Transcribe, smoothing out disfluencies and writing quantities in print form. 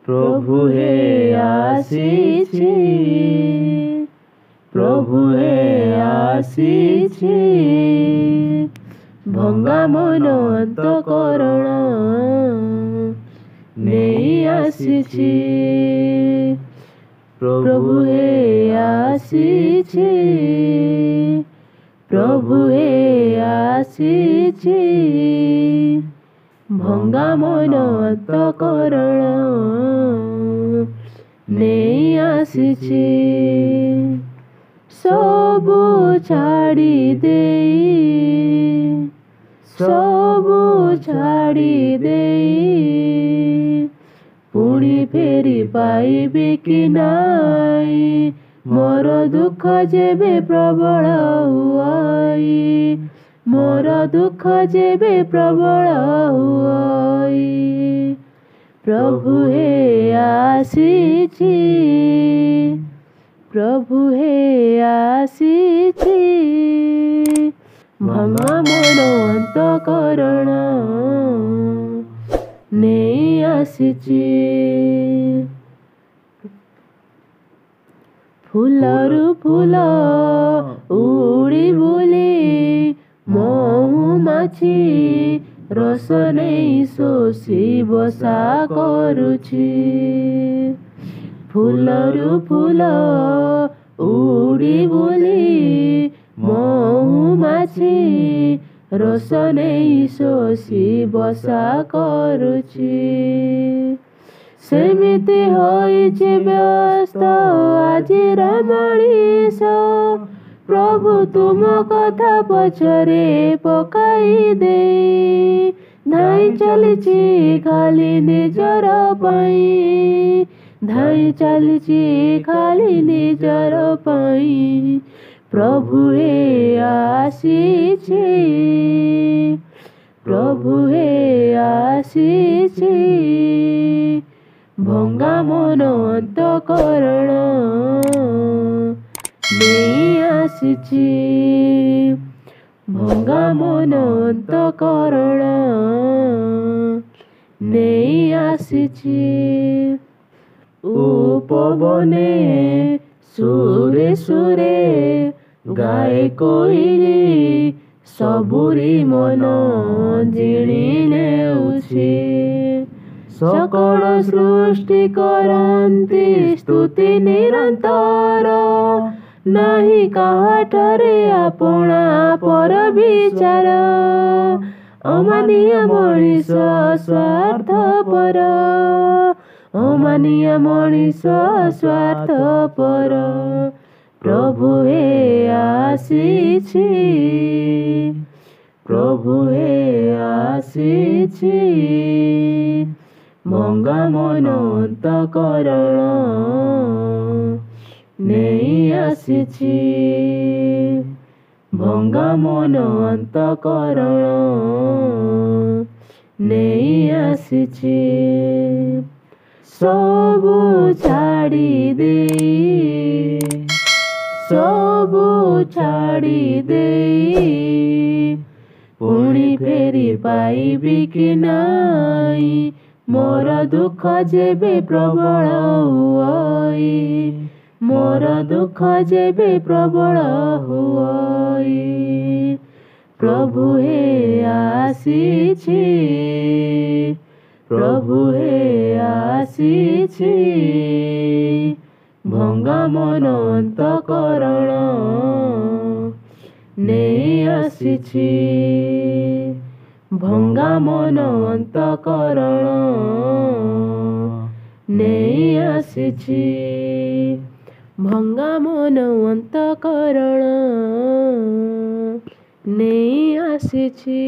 प्रभु हे आसीछि, प्रभु हे आसीछि, भंगा मन अंतःकरण नेई आसीछि। प्रभु हे आसीछि, प्रभु हे आसीछि, भंगा मन अंतःकरण नेई आसीछि। सबु छाड़ी देई, सबु छाड़ी देई, पुणी फेरी पाइबे कि नाई, मोर दुख जेबे प्रबल हुआई, मोर दुख जेबे प्रबल हुआई। प्रभु हे आसीछि, प्रभु हे आसीछि, भंगा मन अंतःकरण नेई आसीछि। फुलरु फुल उड़ी बुली महुमाछी, रस नेई शोषी बसा करुछि। फुलरु फुल उड़ी बुली महुमाछी, रस नेई शोषी बसा करुछि। सेमिति होइछि व्यस्त आजिर मनीष, प्रभु तुम कथा पछरे पकाई दे, धाई चलिछि खाली निजर पाई, धाई चलिछि खाली निजर पाई। प्रभु हे आसीछि, प्रभु हे आसीछि, भंगा मन अंतःकरण नेई आसीछि। भंगा मन अंतःकरण नेई आसीछि। उपवने सुरे सुरे गाए कोइली, सबुरी मन जिणी नेउछि। सकल सृष्टि करन्ति स्तुति निरंतर, नाही काहाठरे आपणा पर विचार। अमानिया मनीष स्वार्थपर, अमानिया मनीष स्वार्थपर। प्रभु हे आसीछि, प्रभु हे आसीछि, भंगा मन अंतःकरण नेई आसीछि। भंगा मन अंतःकरण नेई आसीछि। सबु छाड़ी देई, सबु छाड़ी देई, पुणी फेरी पाइबे कि नाई, मोर दुख जेबे प्रबल हुआई, मोर दुख जेबे प्रबल हुआई। प्रभु हे आसीछि, प्रभु हे आसीछि, भंगा मन अंतःकरण नेई आसीछि। भंगा मन अंतःकरण नेई आसीछि। भंगा मन अंतःकरण नेई आसीछि।